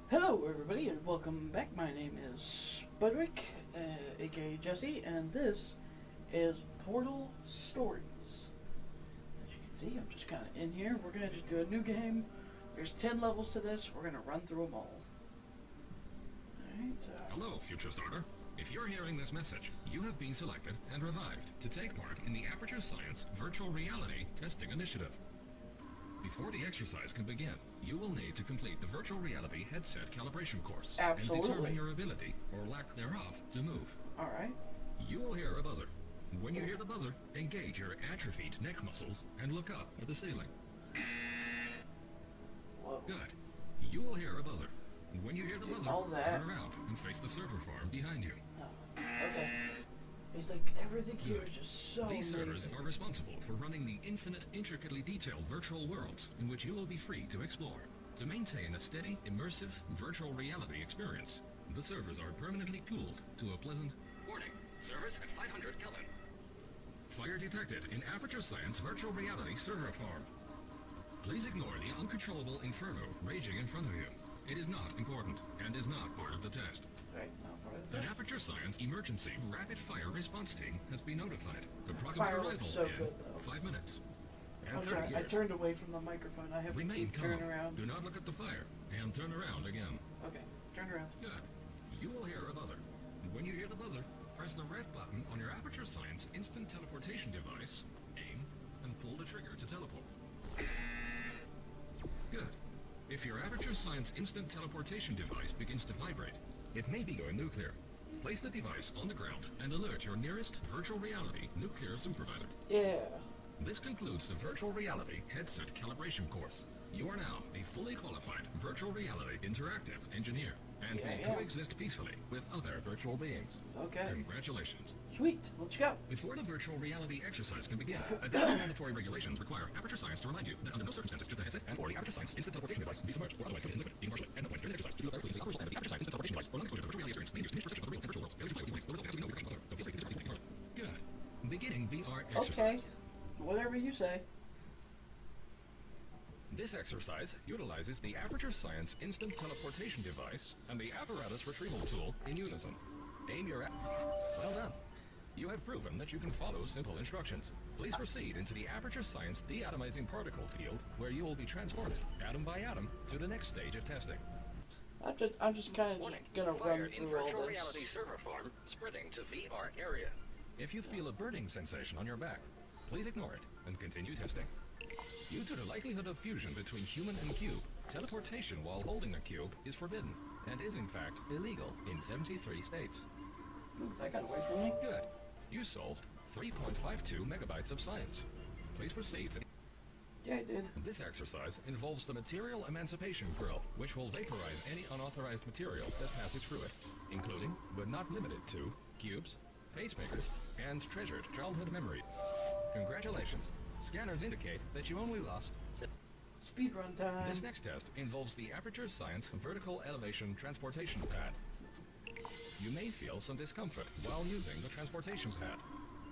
Hello everybody and welcome back. My name is Budwick, aka Jesse, and this is Portal Stories. As you can see, I'm just kind of in here. We're going to just do a new game. There's 10 levels to this. We're going to run through them all. Alright, Hello, future starter. If you're hearing this message, you have been selected and revived to take part in the Aperture Science Virtual Reality Testing Initiative. Before the exercise can begin, you will need to complete the virtual reality headset calibration course and determine your ability, or lack thereof, to move. Alright. You will hear a buzzer. When you hear the buzzer, engage your atrophied neck muscles and look up at the ceiling. Whoa. Good. You will hear a buzzer. When you hear the buzzer, all that. turn around and face the server farm behind you. Oh, okay. He's like, everything here is just so These servers amazing. are responsible for running the infinite, intricately detailed virtual worlds in which you will be free to explore. To maintain a steady, immersive, virtual reality experience, the servers are permanently cooled to a pleasant warning. Servers at 500 Kelvin. Fire detected in Aperture Science Virtual Reality Server Farm. Please ignore the uncontrollable inferno raging in front of you. It is not important and is not part of the test. Right, not part of An that. Aperture Science Emergency Rapid Fire Response Team has been notified. Approximate Fire arrival looks so in good, though. 5 minutes. I'm And sorry, 30 I years. turned away from the microphone. I have to Remain keep calm. turning around. Do not look at the fire. And turn around again. Okay, turn around. Good. You will hear a buzzer. When you hear the buzzer, press the red button on your Aperture Science instant teleportation device, aim, and pull the trigger to teleport. Good. If your Aperture Science instant teleportation device begins to vibrate, it may be going nuclear. Place the device on the ground and alert your nearest virtual reality nuclear supervisor. Yeah. This concludes the virtual reality headset calibration course. You are now a fully qualified virtual reality interactive engineer and may coexist peacefully with other virtual beings. Okay. Congratulations. Sweet. Let's go. Before the virtual reality exercise can begin, additional mandatory regulations require Aperture Science to remind you that under no circumstances should the headset and or the Aperture Science instant teleportation device be submerged or otherwise covered in liquid, being partially and during the exercise. To do please the Aperture Science instant teleportation device or non-exposure to the virtual reality experience may use diminished perception of the real and virtual worlds. Failure to comply with these warnings will result in absolutely no repercussions whatsoever. So feel free to discuss these further. Good. Beginning VR exercise. Okay. Whatever you say. This exercise utilizes the Aperture Science instant teleportation device and the apparatus retrieval tool in unison. Aim your Well done. You have proven that you can follow simple instructions. Please proceed into the Aperture Science deatomizing particle field, where you will be transported, atom by atom, to the next stage of testing. I'm just kind of gonna run through all this. reality server farm, spreading to VR area. If you feel a burning sensation on your back, please ignore it and continue testing. Due to the likelihood of fusion between human and cube, teleportation while holding a cube is forbidden and is in fact illegal in 73 states. Ooh, that got away from me. Good. You solved 3.52 megabytes of science. Please proceed to... Yeah, I did. This exercise involves the material emancipation grill, which will vaporize any unauthorized material that passes through it, including, but not limited to, cubes, pacemakers, and treasured childhood memories. Congratulations. Scanners indicate that you only lost... Speedrun time. This next test involves the Aperture Science Vertical Elevation Transportation Pad. You may feel some discomfort while using the transportation pad.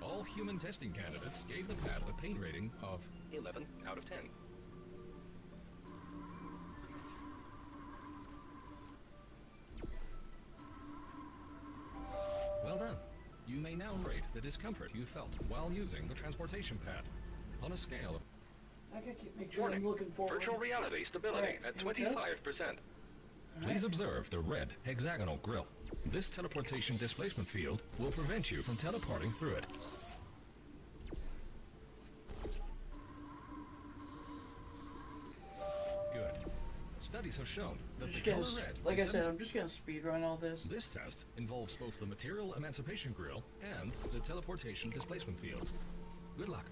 All human testing candidates gave the pad a pain rating of 11 out of 10. Well done. You may now rate the discomfort you felt while using the transportation pad. On a scale of... I gotta make sure I'm looking forward. Virtual reality stability at 25%. Please observe the red hexagonal grill. This teleportation displacement field will prevent you from teleporting through it. Good. Studies have shown that the color red Like is I said, I'm just gonna speedrun all this. This test involves both the material emancipation grill and the teleportation displacement field. Good luck.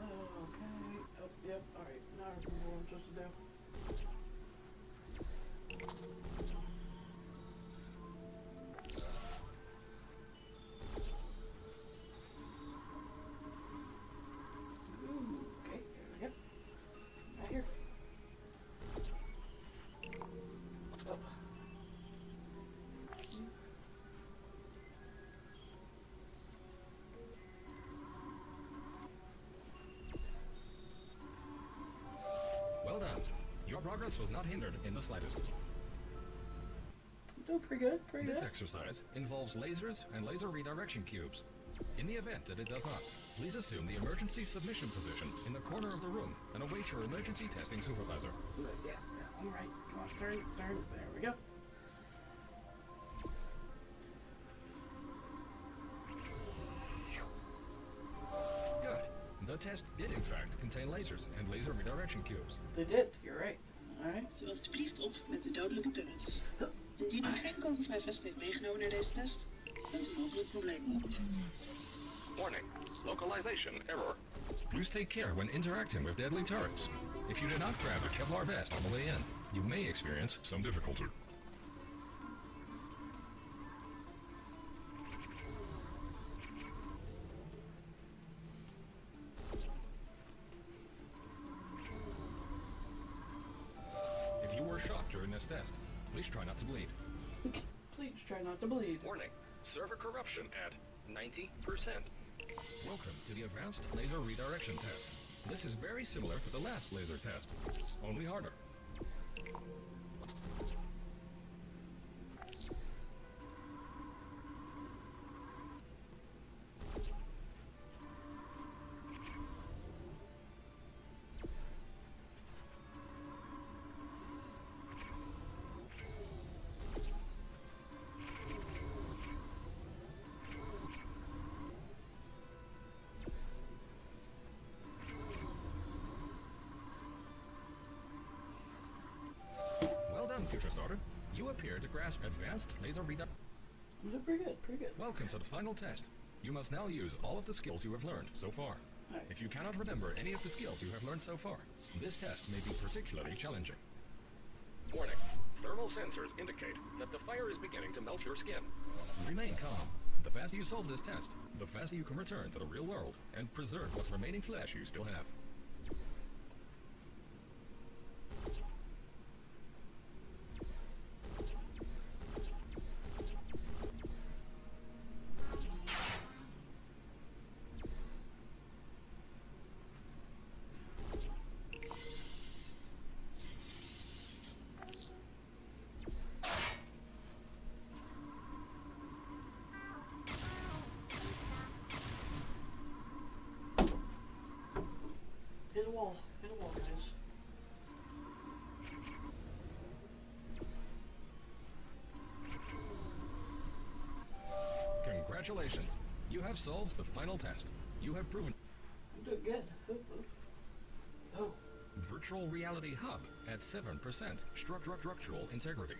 Okay. Oh, yep. Alright. Now I remember what I'm supposed to do. Ooh, okay. There we go. Right here. Oh. progress was not hindered in the slightest. Doing pretty good, pretty This good. exercise involves lasers and laser redirection cubes. In the event that it does not, please assume the emergency submission position in the corner of the room and await your emergency testing supervisor. Yeah, all right. Come on, turn. There we go. Good. The test did in fact contain lasers and laser redirection cubes. They did. You're right. All right. Zo alstublieft op met de dodelijke turrets. Indien u geen kogelvrij vest heeft meegenomen naar deze test, kunt u mogelijk problemen oplopen. Warning. Localization error. Please take care when interacting with deadly turrets. If you did not grab a Kevlar vest on the way in, you may experience some difficulty. If you were shot during this test, please try not to bleed. Please try not to bleed. Warning. Server corruption at 90%. Welcome to the Advanced Laser Redirection Test. This is very similar to the last laser test, only harder. Well done, future starter. You appear to grasp advanced laser redirection. I'm doing pretty good, pretty good. Welcome to the final test. You must now use all of the skills you have learned so far. Alright. If you cannot remember any of the skills you have learned so far, this test may be particularly challenging. Warning. Thermal sensors indicate that the fire is beginning to melt your skin. Remain calm. The faster you solve this test, the faster you can return to the real world and preserve what remaining flesh you still have. Hit a wall, guys. Congratulations. You have solved the final test. You have proven I'm doing good. Oh, Virtual Reality Hub at 7% structural integrity.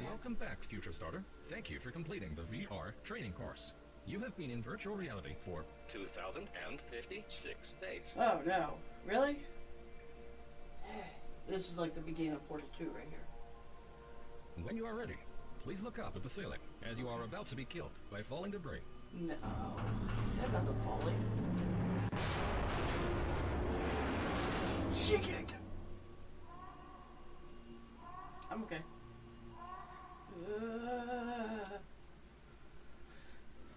Welcome back, future starter. Thank you for completing the VR training course. You have been in virtual reality for 2,056 days. oh no, really? This is like the beginning of Portal 2 right here. When you are ready, please look up at the ceiling as you are about to be killed by falling debris. No, there's nothing falling. Shit! I'm okay.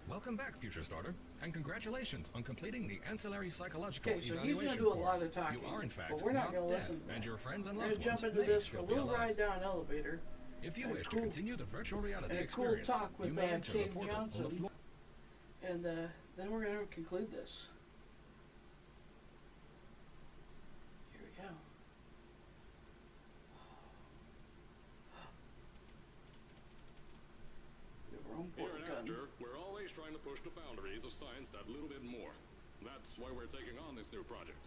Welcome back, future starter, and congratulations on completing the ancillary psychological Okay, so he's evaluation gonna do a course. lot of talking, You are in fact but we're not gonna dead, listen to and that. your friends and We're loved gonna jump ones into may this for a still be little alive. ride down an elevator. If you and a wish cool- to continue the virtual reality and a cool experience, talk you with may enter the King portal on the Johnson. floor. And then we're gonna conclude this. Here we go. We have our own Here portal and gun. after, we're always trying to push the boundaries of science that little bit more. That's why we're taking on this new project.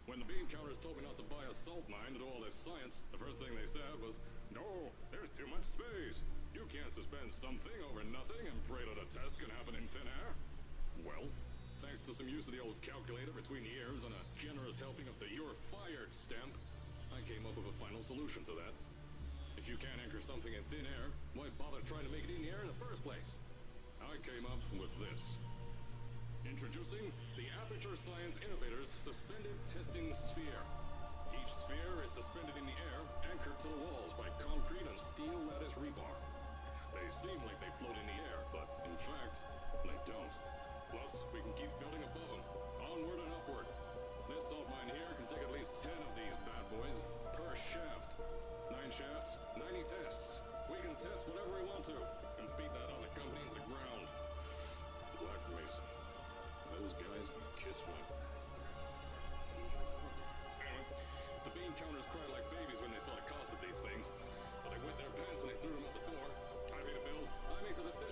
When the bean counters told me not to buy a salt mine to do all this science, the first thing they said was, "No, there's too much space. You can't suspend something over nothing and pray that a test can happen in thin air." Well, thanks to some use of the old calculator between the ears and a generous helping of the "you're fired" stamp, I came up with a final solution to that. If you can't anchor something in thin air, why bother trying to make it in the air in the first place? I came up with this. Introducing the Aperture Science Innovators Suspended Testing Sphere. Each sphere is suspended in the air, anchored to the walls by concrete and steel lattice rebar. They seem like they float in the air, but in fact, they don't. Plus, we can keep building above them, onward and upward. This salt mine here can take at least 10 of these bad boys per shaft.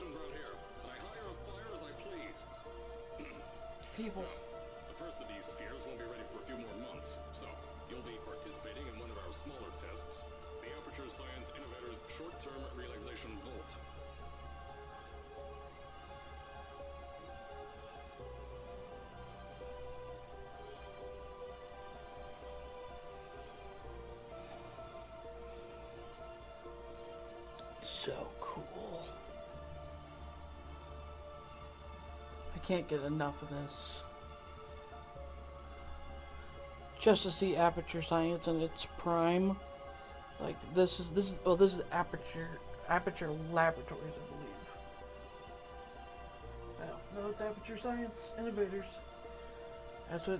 positions around here. I hire and fire as I please. People. The first of these spheres won't be ready for a few more months, so you'll be participating in one of our smaller tests, the Aperture Science Innovators Short-Term Relaxation Vault. So cool. I can't get enough of this. Just to see Aperture Science in its prime. Like this is Aperture Laboratories, I believe. Well, no, it's Aperture Science Innovators. That's what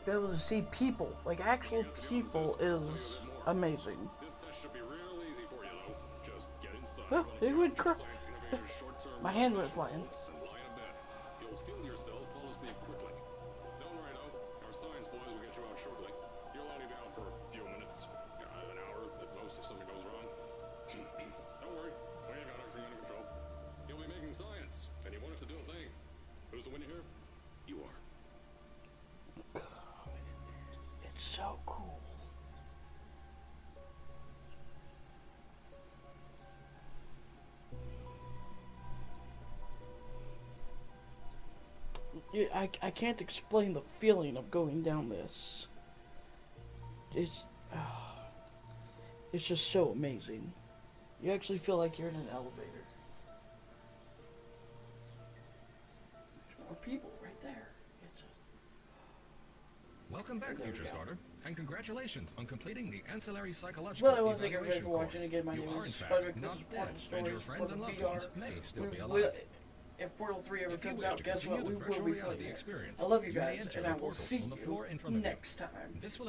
be able to see people, like actual people, is amazing. This test should be real easy for you, though. Just get inside. Oh, it would cry. Science Innovators Short-Term My hand went Relaxation flying. Vaults and lie in bed. You'll feel yourself fall asleep quickly. Don't worry, though. Our science boys will get you out shortly. You'll only be out for a few minutes, an hour at most if something goes wrong. Don't worry, we got everything under control. You'll be making science, and you won't have to do a thing. Who's the winner here? You are. It's so cool. I can't explain the feeling of going down this. It's just so amazing. You actually feel like you're in an elevator. There's more people right there. It's just... Welcome back, There we Future go. Starter, and congratulations on completing the Ancillary Psychological Well, I want to thank everybody for watching. course. Again, my You name are, in is fact, Spudrick. This not is dead, Portal and your Stories friends for and the loved VR. ones may still be We- alive. If Portal 3 ever If you comes wish out, to guess continue what? the We will virtual be reality playing it. experience, I love you you may guys, enter and the I will portal see on the floor in front you of you. next time. This will